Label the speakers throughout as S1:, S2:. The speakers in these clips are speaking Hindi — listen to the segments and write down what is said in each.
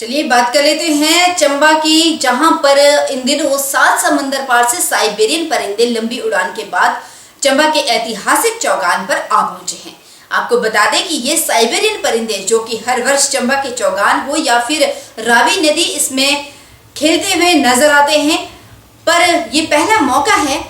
S1: चलिए बात कर लेते हैं चंबा की, जहां पर इन दिनों 7 समंदर पार से साइबेरियन परिंदे लंबी उड़ान के बाद चंबा के ऐतिहासिक चौगान पर आ पहुंचे हैं। आपको बता दें कि ये साइबेरियन परिंदे जो कि हर वर्ष चंबा के चौगान हो या फिर रावी नदी इसमें खेलते हुए नजर आते हैं, पर ये पहला मौका है।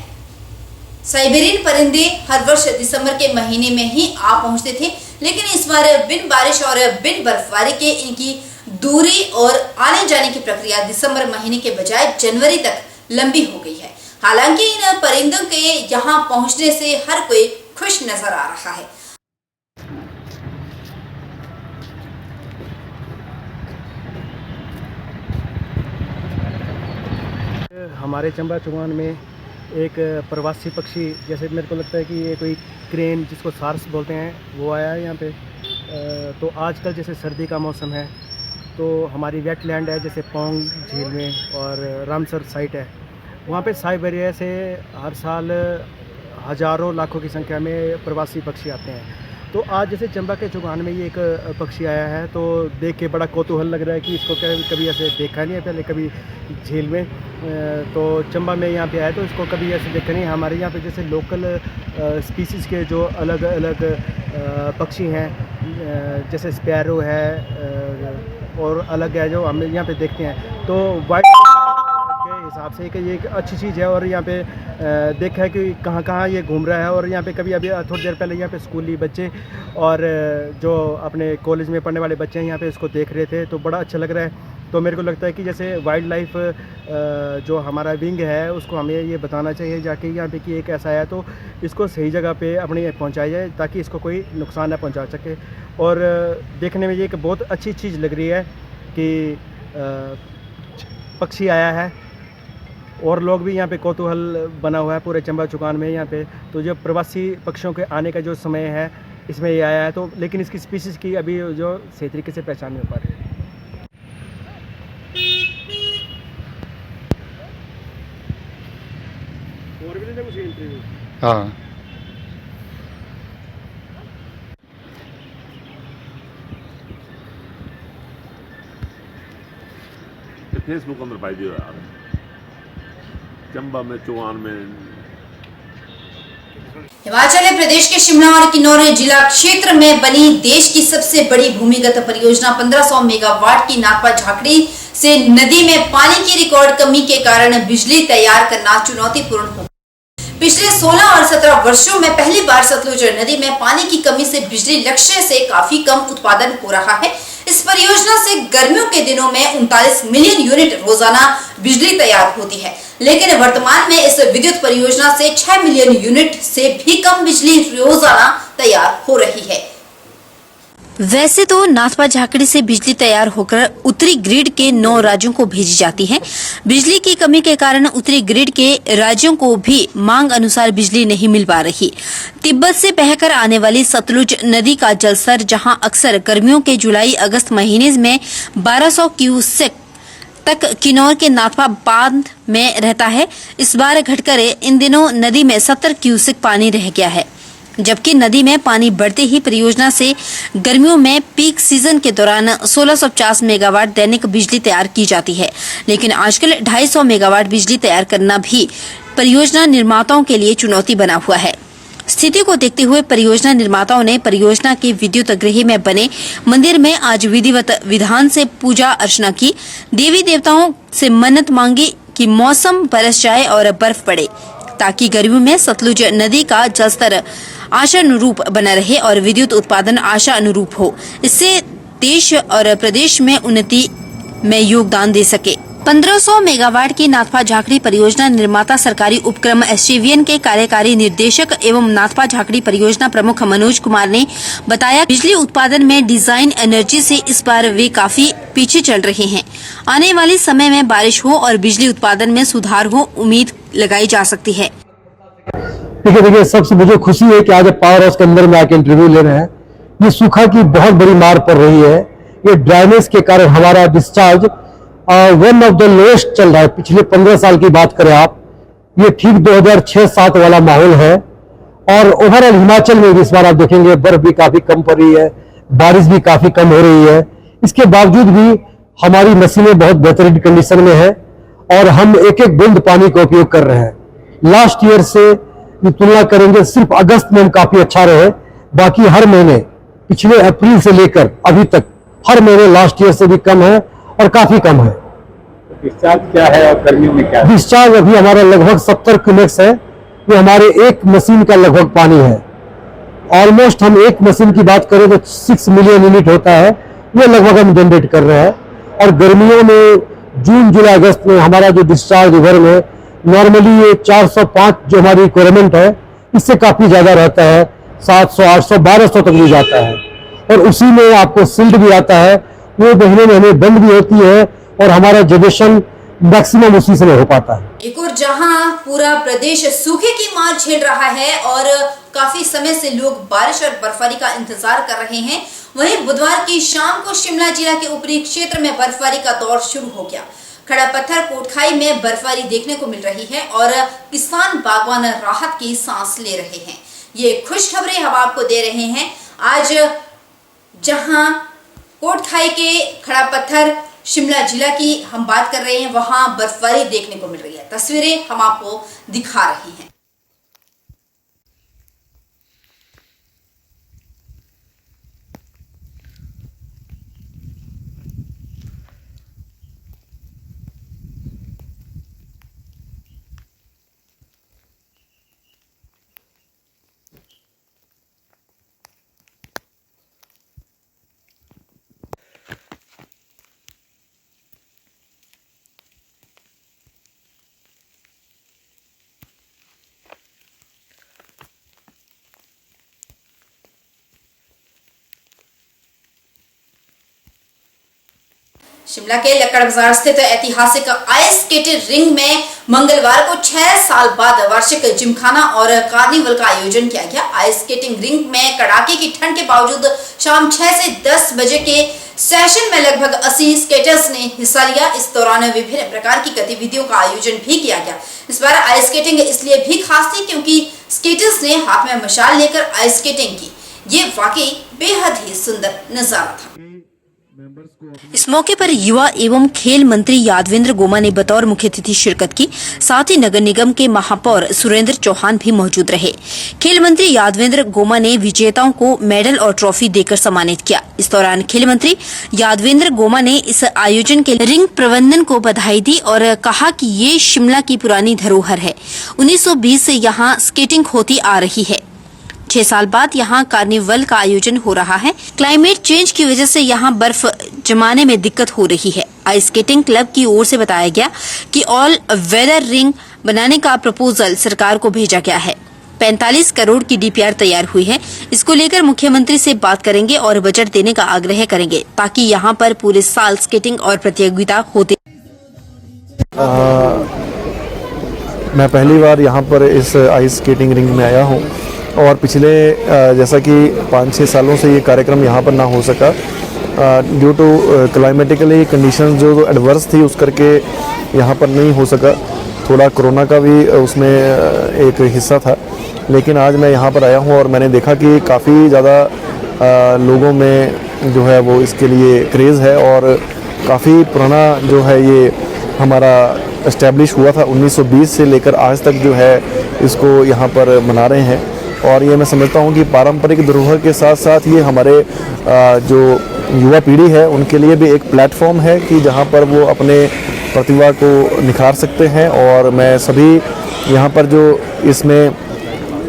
S1: साइबेरियन परिंदे हर वर्ष दिसंबर के महीने में ही आ पहुंचते थे, लेकिन इस बार बिन बारिश और बिन बर्फबारी के इनकी दूरी और आने जाने की प्रक्रिया दिसंबर महीने के बजाय जनवरी तक लंबी हो गई है। हालांकि इन परिंदों के यहाँ पहुंचने से हर कोई खुश नजर आ रहा है।
S2: हमारे चंबा चौगान में एक प्रवासी पक्षी, जैसे मेरे को लगता है कि ये कोई क्रेन जिसको सार्स बोलते हैं, वो आया है यहाँ पे। तो आजकल जैसे सर्दी का मौसम है तो हमारी वेटलैंड है जैसे पोंग झील में और रामसर साइट है, वहाँ पे साइबेरिया से हर साल हज़ारों लाखों की संख्या में प्रवासी पक्षी आते हैं। तो आज जैसे चंबा के चौगान में ये एक पक्षी आया है तो देख के बड़ा कौतूहल लग रहा है कि इसको कभी ऐसे देखा नहीं है पहले कभी झील में। तो चंबा में यहाँ पे आया तो इसको कभी ऐसे देखा नहीं। हमारे यहाँ पे जैसे लोकल स्पीसीज़ के जो अलग अलग पक्षी हैं, जैसे स्पैरो है और अलग है जो हम यहाँ पे देखते हैं, तो वाइट के हिसाब से कि ये एक अच्छी चीज़ है। और यहाँ पे देखा है कि कहाँ कहाँ ये घूम रहा है। और यहाँ पे कभी अभी थोड़ी देर पहले यहाँ पे स्कूली बच्चे और जो अपने कॉलेज में पढ़ने वाले बच्चे हैं यहाँ पे इसको देख रहे थे, तो बड़ा अच्छा लग रहा है। तो मेरे को लगता है कि जैसे वाइल्ड लाइफ जो हमारा विंग है उसको हमें ये बताना चाहिए जाके यहाँ पे कि एक ऐसा है तो इसको सही जगह पे अपने पहुँचाया जाए ताकि इसको कोई नुकसान ना पहुँचा सके। और देखने में ये एक बहुत अच्छी चीज़ लग रही है कि पक्षी आया है और लोग भी यहाँ पे कौतूहल बना हुआ है पूरे चंबा चौगान में यहाँ पे। तो जो प्रवासी पक्षियों के आने का जो समय है इसमें ये आया है, तो लेकिन इसकी स्पीसीज़ की अभी जो सही तरीके से पहचान नहीं हो पा रही है।
S3: हाँ,
S4: फेसबुक अंदर पाई दियो यार, चंबा में चौगान में।
S1: हिमाचल प्रदेश के शिमला और किन्नौर जिला क्षेत्र में बनी देश की सबसे बड़ी भूमिगत परियोजना 1500 मेगावाट की नाथपा झाकड़ी से नदी में पानी की रिकॉर्ड कमी के कारण बिजली तैयार करना चुनौतीपूर्ण हो। पिछले 16 और 17 वर्षों में पहली बार सतलुज नदी में पानी की कमी से बिजली लक्ष्य से काफी कम उत्पादन हो रहा है। इस परियोजना से गर्मियों के दिनों में 39 मिलियन यूनिट रोजाना बिजली तैयार होती है, लेकिन वर्तमान में इस विद्युत परियोजना से 6 मिलियन यूनिट से भी कम बिजली रोजाना तैयार हो रही है। वैसे तो नाथपा झाकड़ी से बिजली तैयार होकर उत्तरी ग्रिड के 9 राज्यों को भेजी जाती है। बिजली की कमी के कारण उत्तरी ग्रिड के राज्यों को भी मांग अनुसार बिजली नहीं मिल पा रही। तिब्बत से बहकर आने वाली सतलुज नदी का जलस्तर जहां अक्सर गर्मियों के जुलाई अगस्त महीने में 1200 क्यूसेक तक किन्नौर के नाथपा बांध में रहता है, इस बार घटकर इन दिनों नदी में 70 क्यूसेक पानी रह गया है। जबकि नदी में पानी बढ़ते ही परियोजना से गर्मियों में पीक सीजन के दौरान 1650 मेगावाट दैनिक बिजली तैयार की जाती है, लेकिन आजकल 250 मेगावाट बिजली तैयार करना भी परियोजना निर्माताओं के लिए चुनौती बना हुआ है। स्थिति को देखते हुए परियोजना निर्माताओं ने परियोजना के विद्युत गृह में बने मंदिर में आज विधिवत विधान से पूजा अर्चना की। देवी देवताओं से मन्नत मांगी कि मौसम बरस जाए और बर्फ पड़े ताकि गर्मियों में सतलुज नदी का जलस्तर आशा अनुरूप बना रहे और विद्युत उत्पादन आशा अनुरूप हो। इससे देश और प्रदेश में उन्नति में योगदान दे सके। 1500 मेगावाट की नाथपा झाकड़ी परियोजना निर्माता सरकारी उपक्रम एसजेवीएन के कार्यकारी निर्देशक एवं नाथपा झाकड़ी परियोजना प्रमुख मनोज कुमार ने बताया, बिजली उत्पादन में डिजाइन एनर्जी से इस बार वे काफी पीछे चल रहे हैं। आने वाले समय में बारिश हो और बिजली उत्पादन में सुधार हो, उम्मीद लगाई जा सकती है।
S5: देखिए सबसे मुझे खुशी है कि आज पावर हाउस के अंदर में आके इंटरव्यू ले रहे हैं। ये सूखा की बहुत बड़ी मार पड़ रही है। ये ड्राइनेस के कारण हमारा discharge one of the lowest चल रहा है। पिछले 15 साल की बात करें आप, ये ठीक 2006-07 वाला माहौल है। और ओवरऑल हिमाचल में भी इस बार आप देखेंगे बर्फ भी काफी कम पड़ रही है, बारिश भी काफी कम हो रही है। इसके बावजूद भी हमारी मशीनें बहुत बेहतरीन कंडीशन में है और हम एक एक बूंद पानी का उपयोग कर रहे हैं। लास्ट ईयर से तुलना करेंगे, सिर्फ अगस्त में हम काफी अच्छा रहे, बाकी हर महीने पिछले अप्रैल से लेकर अभी तक हर महीने लास्ट ईयर से भी कम है और काफी कम है।
S3: डिस्चार्ज क्या है और गर्मियों में क्या है?
S5: डिस्चार्ज अभी हमारा लगभग 70 क्यूमेक्स है, ये हमारे एक मशीन का लगभग पानी है। ऑलमोस्ट हम एक मशीन की बात करें तो 6 मिलियन यूनिट होता है, वो लगभग हम जनरेट कर रहे हैं। और गर्मियों में जून जुलाई अगस्त में हमारा जो डिस्चार्ज इधर में नॉर्मली ये 405 जो हमारी रिक्वायरमेंट है, इससे काफी ज्यादा रहता है, 700 800 1200 तक भी जाता है। और उसी में आपको सिल्ड भी आता है, वो महीने में हमें बंद भी होती है और हमारा जनरेशन मैक्सिमम उसी से हो पाता है।
S1: एक और जहां पूरा प्रदेश सूखे की मार झेल रहा है और काफी समय से लोग बारिश और बर्फबारी का इंतजार कर रहे हैं, वहीं बुधवार की शाम को शिमला जिला के ऊपरी क्षेत्र में बर्फबारी का दौर शुरू हो गया। खड़ा पत्थर कोटखाई में बर्फबारी देखने को मिल रही है और किसान बागवान राहत की सांस ले रहे हैं। ये खुश खबरें हम आपको दे रहे हैं। आज जहां कोटखाई के खड़ा पत्थर शिमला जिला की हम बात कर रहे हैं, वहां बर्फबारी देखने को मिल रही है। तस्वीरें हम आपको दिखा रहे हैं। शिमला के लक्कड़ बाजार स्थित ऐतिहासिक आइस स्केटिंग रिंग में मंगलवार को 6 साल बाद वार्षिक जिमखाना और कार्निवल का आयोजन किया गया। आइस स्केटिंग रिंग में कड़ाके की ठंड के बावजूद शाम 6 से 10 बजे के सेशन में लगभग 80 स्केटर्स ने हिस्सा लिया। इस दौरान विभिन्न प्रकार की गतिविधियों का आयोजन भी किया गया। इस बार आइस स्केटिंग इसलिए भी खास थी क्योंकि स्केटर्स ने हाथ में मशाल लेकर आइस स्केटिंग की। ये वाकई बेहद ही सुंदर नजारा था। इस मौके पर युवा एवं खेल मंत्री यादवेंद्र गोमा ने बतौर मुख्य अतिथि शिरकत की। साथ ही नगर निगम के महापौर सुरेंद्र चौहान भी मौजूद रहे। खेल मंत्री यादवेंद्र गोमा ने विजेताओं को मेडल और ट्रॉफी देकर सम्मानित किया। इस दौरान खेल मंत्री यादवेंद्र गोमा ने इस आयोजन के रिंग प्रबंधन को बधाई दी और कहा कि ये शिमला की पुरानी धरोहर है। 1920 से यहाँ स्केटिंग होती आ रही है। 6 साल बाद यहाँ कार्निवल का आयोजन हो रहा है। क्लाइमेट चेंज की वजह से यहाँ बर्फ जमाने में दिक्कत हो रही है। आइस स्केटिंग क्लब की ओर से बताया गया कि ऑल वेदर रिंग बनाने का प्रपोजल सरकार को भेजा गया है। 45 करोड़ की डीपीआर तैयार हुई है। इसको लेकर मुख्यमंत्री से बात करेंगे और बजट देने का आग्रह करेंगे ताकि यहाँ पर पूरे साल स्केटिंग और प्रतियोगिता होती।
S6: मैं पहली बार यहाँ पर इस आइस स्केटिंग रिंग में आया हूँ और पिछले जैसा कि 5-6 सालों से ये कार्यक्रम यहाँ पर ना हो सका ड्यू टू क्लाइमेटिकली कंडीशन जो एडवर्स थी, उस करके यहाँ पर नहीं हो सका। थोड़ा कोरोना का भी उसमें एक हिस्सा था। लेकिन आज मैं यहाँ पर आया हूँ और मैंने देखा कि काफ़ी ज़्यादा लोगों में जो है वो इसके लिए क्रेज़ है और काफ़ी पुराना जो है ये हमारा इस्टेब्लिश हुआ था। 1920 से लेकर आज तक जो है इसको यहाँ पर मना रहे हैं और ये मैं समझता हूँ कि पारंपरिक धरोहर के साथ साथ ये हमारे जो युवा पीढ़ी है उनके लिए भी एक प्लेटफॉर्म है कि जहाँ पर वो अपने प्रतिभा को निखार सकते हैं। और मैं सभी यहाँ पर जो इसमें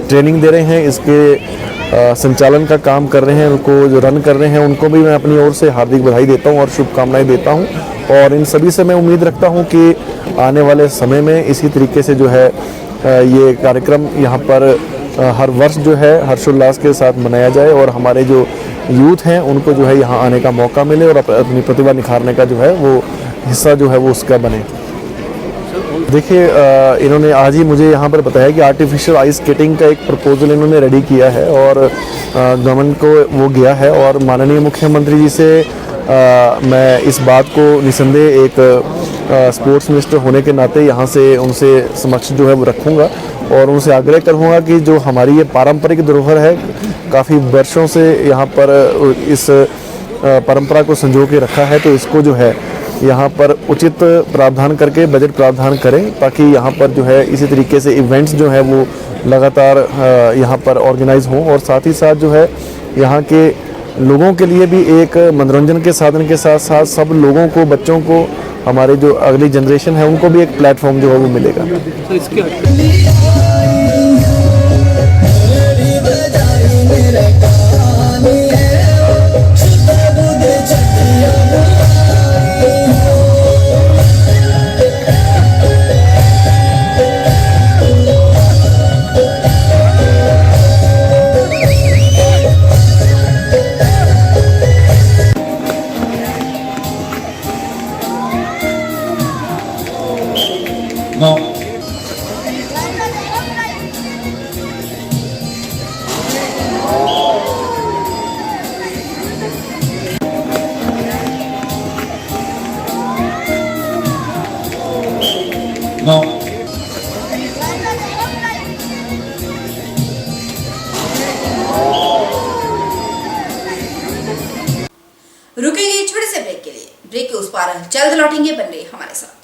S6: ट्रेनिंग दे रहे हैं, इसके संचालन का काम कर रहे हैं, उनको जो रन कर रहे हैं, उनको भी मैं अपनी ओर से हार्दिक बधाई देता हूँ और शुभकामनाएं देता हूँ। और इन सभी से मैं उम्मीद रखता हूँ कि आने वाले समय में इसी तरीके से जो है ये कार्यक्रम यहाँ पर हर वर्ष जो है हर्षोल्लास के साथ मनाया जाए और हमारे जो यूथ हैं उनको जो है यहाँ आने का मौका मिले और अपनी प्रतिभा निखारने का जो है वो हिस्सा जो है वो उसका बने। देखिए इन्होंने आज ही मुझे यहाँ पर बताया कि आर्टिफिशियल आइस स्केटिंग का एक प्रपोजल इन्होंने रेडी किया है और गवर्नमेंट को वो गया है और माननीय मुख्यमंत्री जी से मैं इस बात को निसंदेह एक स्पोर्ट्स मिनिस्टर होने के नाते यहाँ से उनसे समक्ष जो है वो रखूँगा और उनसे आग्रह करूँगा कि जो हमारी ये पारंपरिक धरोहर है, काफ़ी वर्षों से यहाँ पर इस परंपरा को संजो के रखा है, तो इसको जो है यहाँ पर उचित प्रावधान करके बजट प्रावधान करें, ताकि यहाँ पर जो है इसी तरीके से इवेंट्स जो है वो लगातार यहाँ पर ऑर्गेनाइज हों, और साथ ही साथ जो है यहाँ के लोगों के लिए भी एक मनोरंजन के साधन के साथ साथ सब लोगों को, बच्चों को, हमारे जो अगली जनरेशन है उनको भी एक प्लेटफॉर्म जो है वो मिलेगा।
S1: रुकेंगे छोटे से ब्रेक के लिए। ब्रेक के उस पार जल्द लौटेंगे, बन रहे हमारे साथ।